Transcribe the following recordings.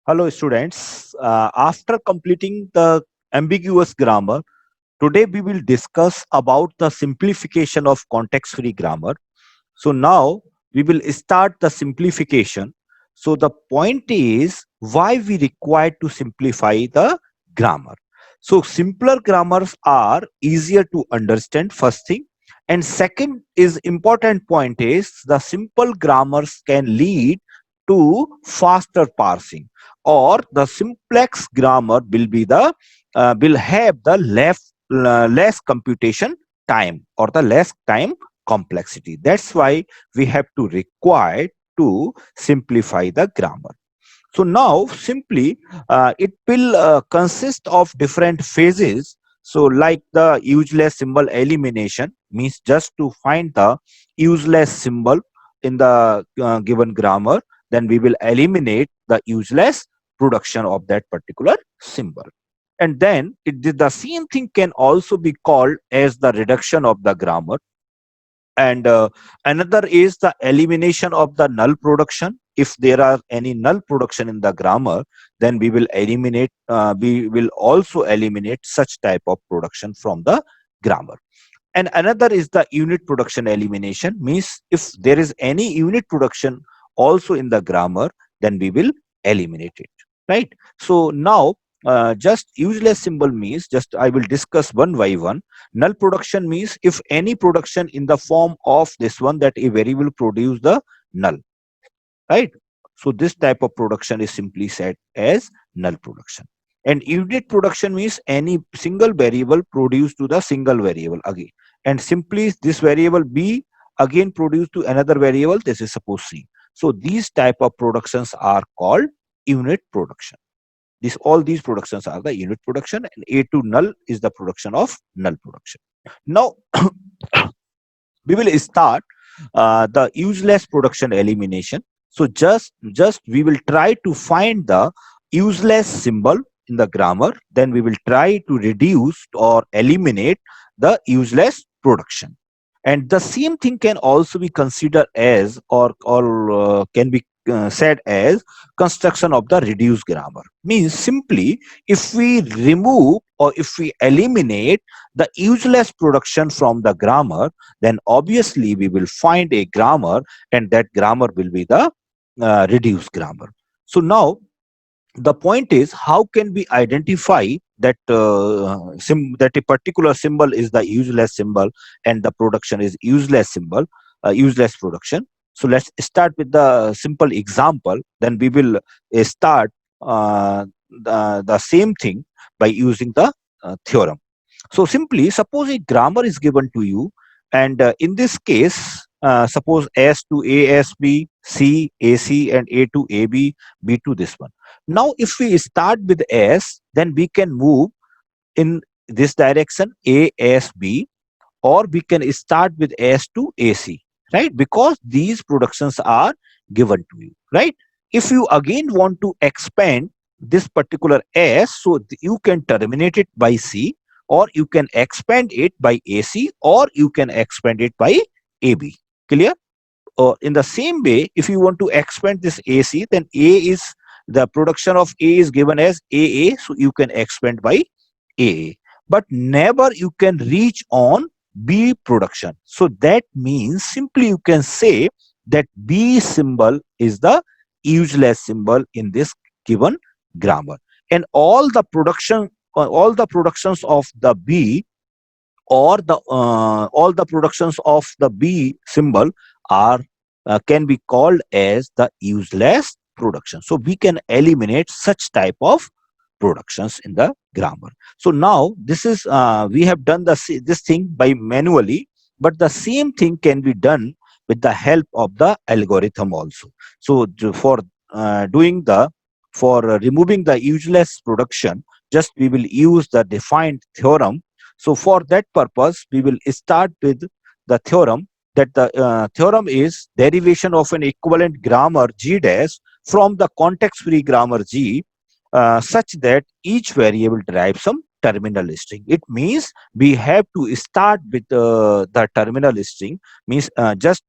Hello, students. After completing the ambiguous grammar, today we will discuss about the simplification of context-free grammar. So now we will start the simplification. So the point is why we require to simplify the grammar. So simpler grammars are easier to understand, first thing. And second is important point is the simple grammars can lead to faster parsing, or the simplex grammar will be the will have the less computation time, or the less time complexity. That's why we have to require to simplify the grammar. So now simply it will consist of different phases. So like the useless symbol elimination means just to find the useless symbol in the given grammar, then we will eliminate the useless production of that particular symbol. And then the same thing can also be called as the reduction of the grammar. And another is the elimination of the null production. If there are any null production in the grammar, then we will also eliminate such type of production from the grammar. And another is the unit production elimination, means if there is any unit production also in the grammar, then we will eliminate it, right? So now just useless symbol means, just I will discuss one by one. Null production means if any production in the form of this one, that a variable produce the null, right? So this type of production is simply said as null production. And unit production means any single variable produced to the single variable again, and simply this variable b again produced to another variable, this is suppose c. So these type of productions are called unit production. This All these productions are the unit production, and a to null is the production of null production. Now we will start the useless production elimination. So just we will try to find the useless symbol in the grammar, then we will try to reduce or eliminate the useless production. And the same thing can also be considered as, or can be said as construction of the reduced grammar. Means simply, if we remove or if we eliminate the useless production from the grammar, then obviously we will find a grammar, and that grammar will be the reduced grammar. So now the point is, how can we identify that that a particular symbol is the useless symbol and the production is useless symbol, useless production. So let's start with the simple example, then we will start the same thing by using the theorem. So simply, suppose a grammar is given to you, and in this case, suppose S to ASB, C, AC, and A to AB, B to this one. Now, if we start with S, then we can move in this direction, ASB, or we can start with S to AC, right? Because these productions are given to you, right? If you again want to expand this particular S, so you can terminate it by C, or you can expand it by AC, or you can expand it by AB. Clear? Or in the same way, if you want to expand this AC, then the production of A is given as AA, so you can expand by AA. But never you can reach on B production. So that means simply you can say that B symbol is the useless symbol in this given grammar. And all the productions of the B, or the all the productions of the B symbol are can be called as the useless production. So we can eliminate such type of productions in the grammar. So now this is we have done this thing by manually, but the same thing can be done with the help of the algorithm also. So doing the for removing the useless production, just we will use the defined theorem. So for that purpose, we will start with the theorem, that the theorem is derivation of an equivalent grammar G dash from the context free grammar G, such that each variable derives some terminal string. It means we have to start with the terminal string, means just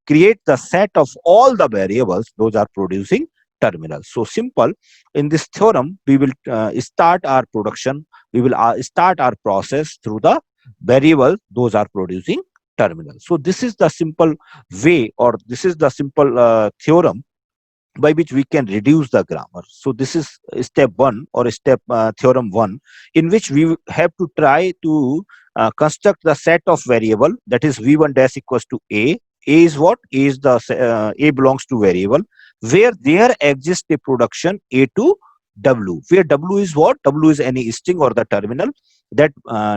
create the set of all the variables those are producing terminal. So simple. In this theorem, we will start our production. We will start our process through the variable those are producing terminal. So this is the simple way, or this is the simple theorem by which we can reduce the grammar. So this is step one, or step theorem one, in which we have to try to construct the set of variable, that is v1 dash equals to a. A is what? A is the a belongs to variable where there exists a production a to w, where w is what? W is any string or the terminal, that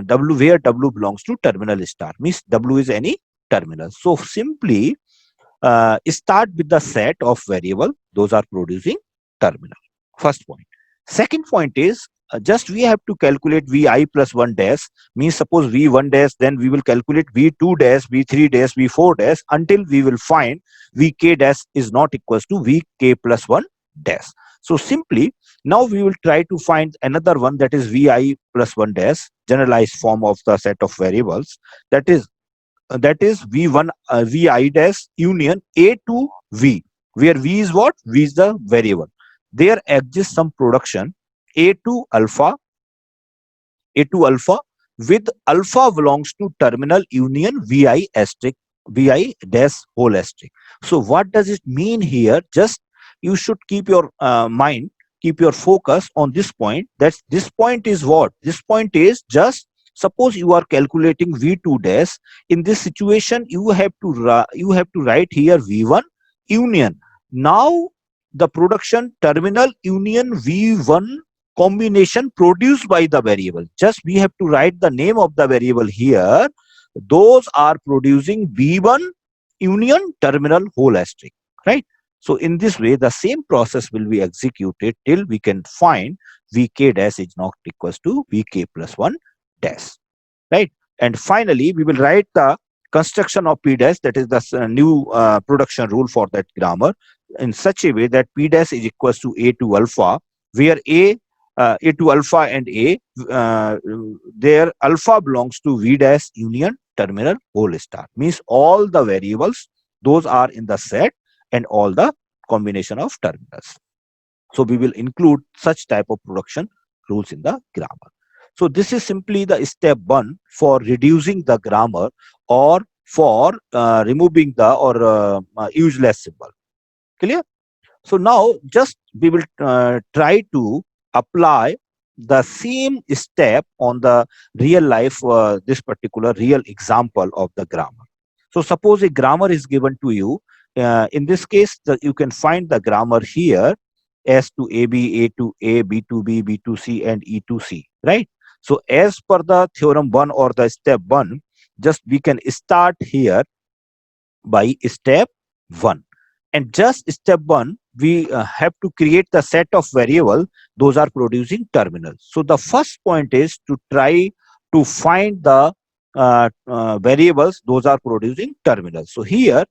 w, where w belongs to terminal star, means w is any terminal. So simply start with the set of variable those are producing terminal. First point. Second point is just we have to calculate vi plus 1 dash, means suppose v1 dash, then we will calculate v2 dash, v3 dash, v4 dash, until we will find vk dash is not equals to vk plus 1 dash. So simply now we will try to find another one, that is vi plus 1 dash, generalized form of the set of variables, that is v1 vi dash union a to v, where v is what? V is the variable. There exists some production a to alpha with alpha belongs to terminal union vi asterisk, vi dash whole asterisk. So what does it mean here? Just you should keep your mind, keep your focus on this point. That's this point is what? This point is just suppose you are calculating v2 dash. In this situation, you have to write here v1 union. Now the production terminal union v1 combination produced by the variable. Just we have to write the name of the variable here. Those are producing v1 union terminal whole asterisk, right? So in this way, the same process will be executed till we can find vk dash is not equals to vk plus 1 dash, right? And finally, we will write the construction of p dash, that is the new production rule for that grammar, in such a way that p dash is equals to a to alpha, where a to alpha and a, their alpha belongs to v dash union terminal whole star, means all the variables those are in the set and all the combination of terminals. So we will include such type of production rules in the grammar. So this is simply the step one for reducing the grammar, or for removing the useless symbol. Clear? So now just we will try to apply the same step on the real life, this particular real example of the grammar. So suppose a grammar is given to you. In this case, you can find the grammar here: S to AB, A to A, B to B, B to C, and E to C, right? So as per the theorem 1 or the step 1, just we can start here by step 1. And just step 1, we have to create the set of variable those are producing terminals. So the first point is to try to find the variables those are producing terminals. So here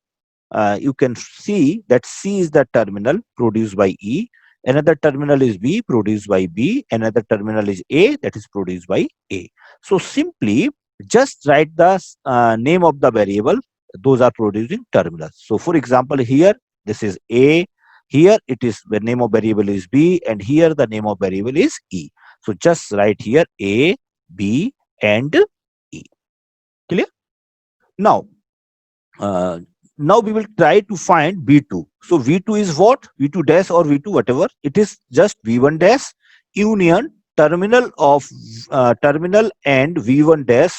you can see that C is the terminal produced by E, another terminal is B produced by B, another terminal is A, that is produced by A. So simply just write the name of the variable those are producing terminals. So for example, here this is A, here it is the name of variable is B, and here the name of variable is E. So just write here A, B, and E. Clear? Now now we will try to find v2. So v2 is what? v2 dash or v2 whatever, it is just v1 dash union terminal of terminal and v1 dash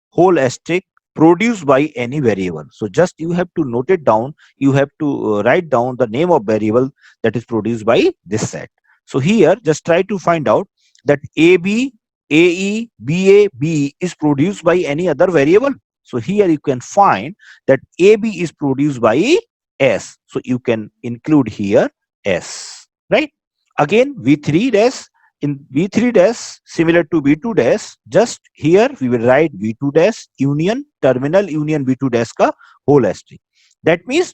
whole asterisk produced by any variable. So just you have to note it down, you have to write down the name of variable that is produced by this set. So here just try to find out that AB, AE, BA, BE is produced by any other variable. So here you can find that AB is produced by S. So you can include here S, right? Again, V3 dash, in V3 dash similar to V2 dash, just here we will write V2 dash union terminal union V2 dash ka whole asterisk. That means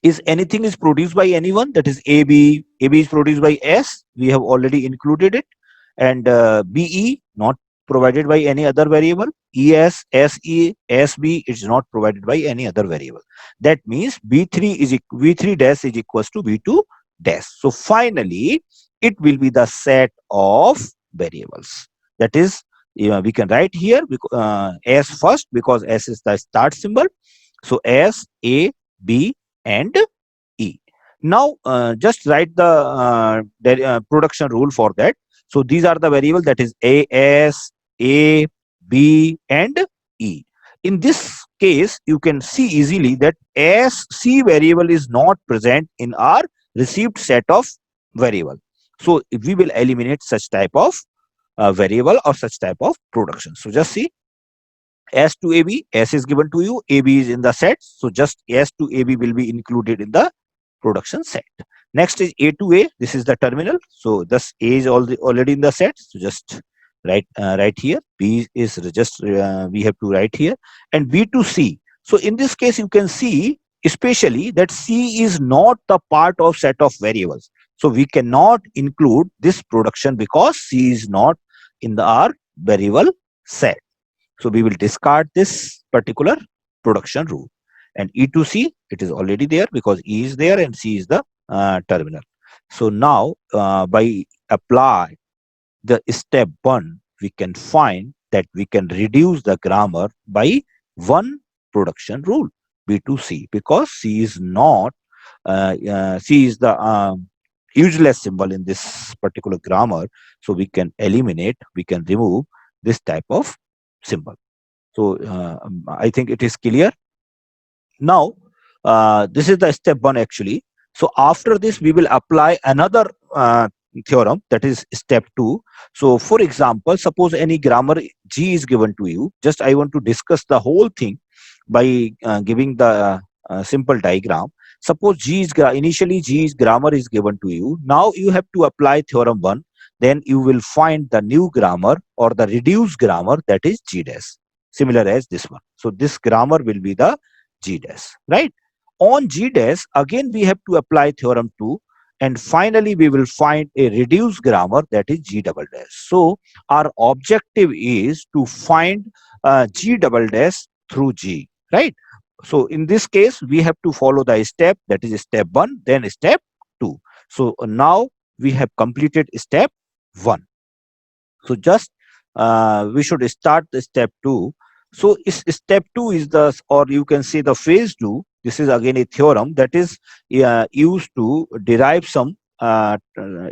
is anything is produced by anyone, that is AB, AB is produced by S, we have already included it, and BE not provided by any other variable, ES, SE, SB is not provided by any other variable. That means V3 dash is equals to V2 dash. So finally, it will be the set of variables. That is, we can write here S first because S is the start symbol. So S, A, B, and E. Now, just write the production rule for that. So these are the variables, that is A, S, A, B, and E. In this case, you can see easily that S, C variable is not present in our received set of variable. So we will eliminate such type of variable or such type of production. So just see S to AB, S is given to you, AB is in the set. So just S to AB will be included in the production set. Next is A to A. This is the terminal. So thus A is already in the set. So just write here. B is just we have to write here, and B to C. So in this case, you can see especially that C is not the part of set of variables. So we cannot include this production because C is not in the R variable set. So we will discard this particular production rule. And E to C, it is already there because E is there and C is the terminal. So now by apply the step 1, we can find that we can reduce the grammar by one production rule, B to C, because C is not, C is the useless symbol in this particular grammar. So we can eliminate, we can remove this type of symbol. So I think it is clear. Now, this is the step 1 actually. So after this, we will apply another theorem, that is step 2. So for example, suppose any grammar G is given to you. Just I want to discuss the whole thing by giving the simple diagram. Suppose initially G's grammar is given to you. Now you have to apply theorem 1. Then you will find the new grammar or the reduced grammar, that is G dash, similar as this one. So this grammar will be the G dash, right? On G dash, again we have to apply theorem 2, and finally we will find a reduced grammar, that is G double dash. So our objective is to find G double dash through G, right? So in this case, we have to follow the step, that is step 1, then step 2. So now we have completed step 1. So just we should start the step 2. So step 2 is the, or you can say the phase 2. This is again a theorem that is used to derive some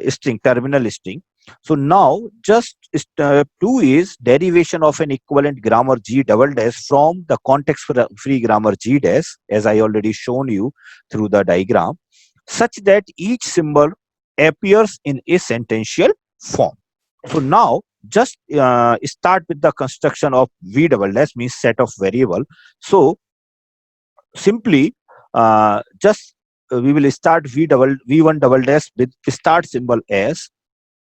string, terminal string. So now just step 2 is derivation of an equivalent grammar G double dash from the context free grammar G dash, as I already shown you through the diagram, such that each symbol appears in a sentential form. So now just start with the construction of V double dash, means set of variable. So simply just we will start V1 double dash with start symbol S,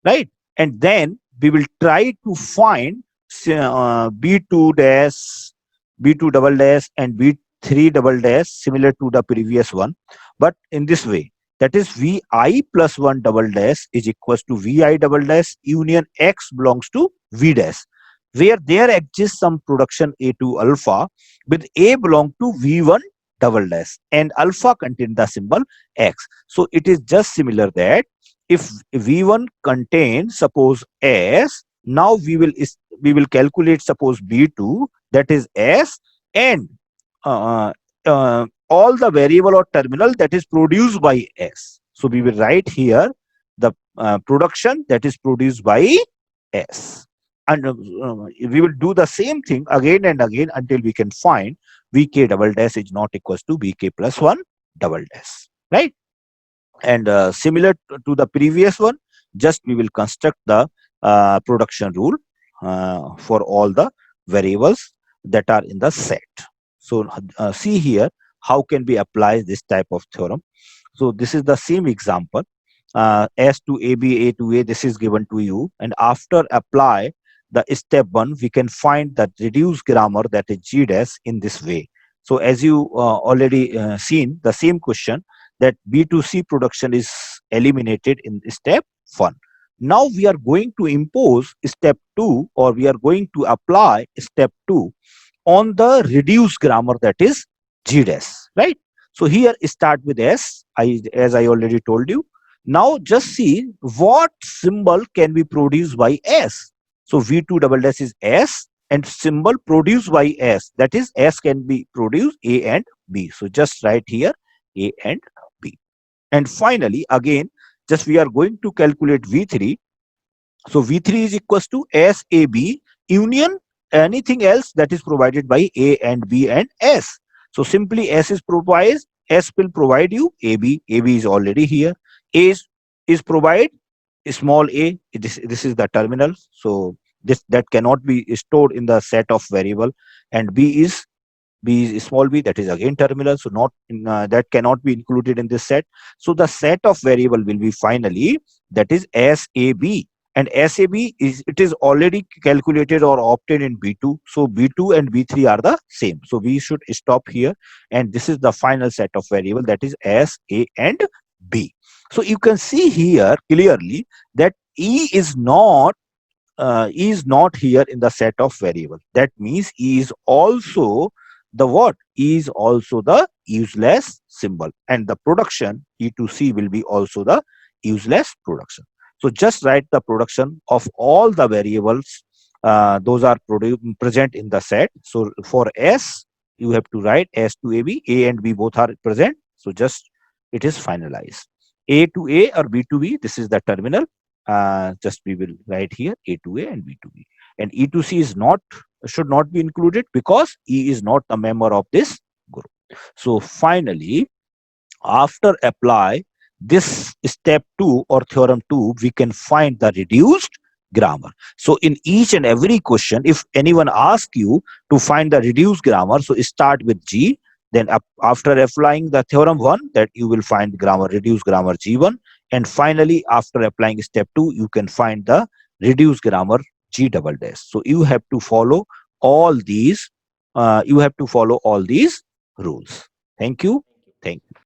right? And then we will try to find B2 dash, B2 double dash, and B3 double dash similar to the previous one, but in this way. That is Vi plus 1 double dash is equals to Vi double dash union X belongs to V dash, where there exists some production A2 alpha with A belong to V1 double dash and alpha contain the symbol X. So it is just similar that if V1 contains suppose S, now we will calculate suppose B2, that is S, and all the variable or terminal that is produced by S. So we will write here the production that is produced by S, and we will do the same thing again and again until we can find Vk double dash is not equals to Vk plus 1 double dash, right? And similar to the previous one, just we will construct the production rule for all the variables that are in the set. So see here how can we apply this type of theorem. So this is the same example. S to AB, A to A, this is given to you, and after apply the step 1, we can find the reduced grammar, that is G dash, in this way. So as you already seen the same question, that B2C production is eliminated in step 1. Now we are going to impose step 2, or we are going to apply step 2 on the reduced grammar, that is G dash, right? So here start with S, as I already told you. Now just see what symbol can be produced by S. So V2 double dash is S and symbol produced by S. That is S can be produced A and B. So just write here A and B. And finally, again, just we are going to calculate V3. So V3 is equals to SAB union anything else that is provided by A and B and S. So simply S is provides, S will provide you AB. AB is already here. A is provide small a. This is the terminal. So this that cannot be stored in the set of variable. And B is small b, that is again terminal, so not in, that cannot be included in this set. So the set of variable will be finally that is SAB, and SAB is it is already calculated or obtained in B2. So B2 and B3 are the same, so we should stop here, and this is the final set of variable, that is S, A and B. So you can see here clearly that E is not here in the set of variable. That means E is also the what? E is also the useless symbol, and the production E to C will be also the useless production. So just write the production of all the variables. Those are present in the set. So for S, you have to write S to AB. A and B both are present. So just it is finalized. A to A or B to B. This is the terminal. Just we will write here A to A and B to B, and E to C is not should not be included because E is not a member of this group. So finally, after apply this step 2 or theorem 2, we can find the reduced grammar. So in each and every question, if anyone asks you to find the reduced grammar, so start with G, then after applying the theorem 1, that you will find grammar reduced grammar G1, and finally after applying step 2, you can find the reduced grammar G double dash. So you have to follow all these rules. Thank you. Thank you.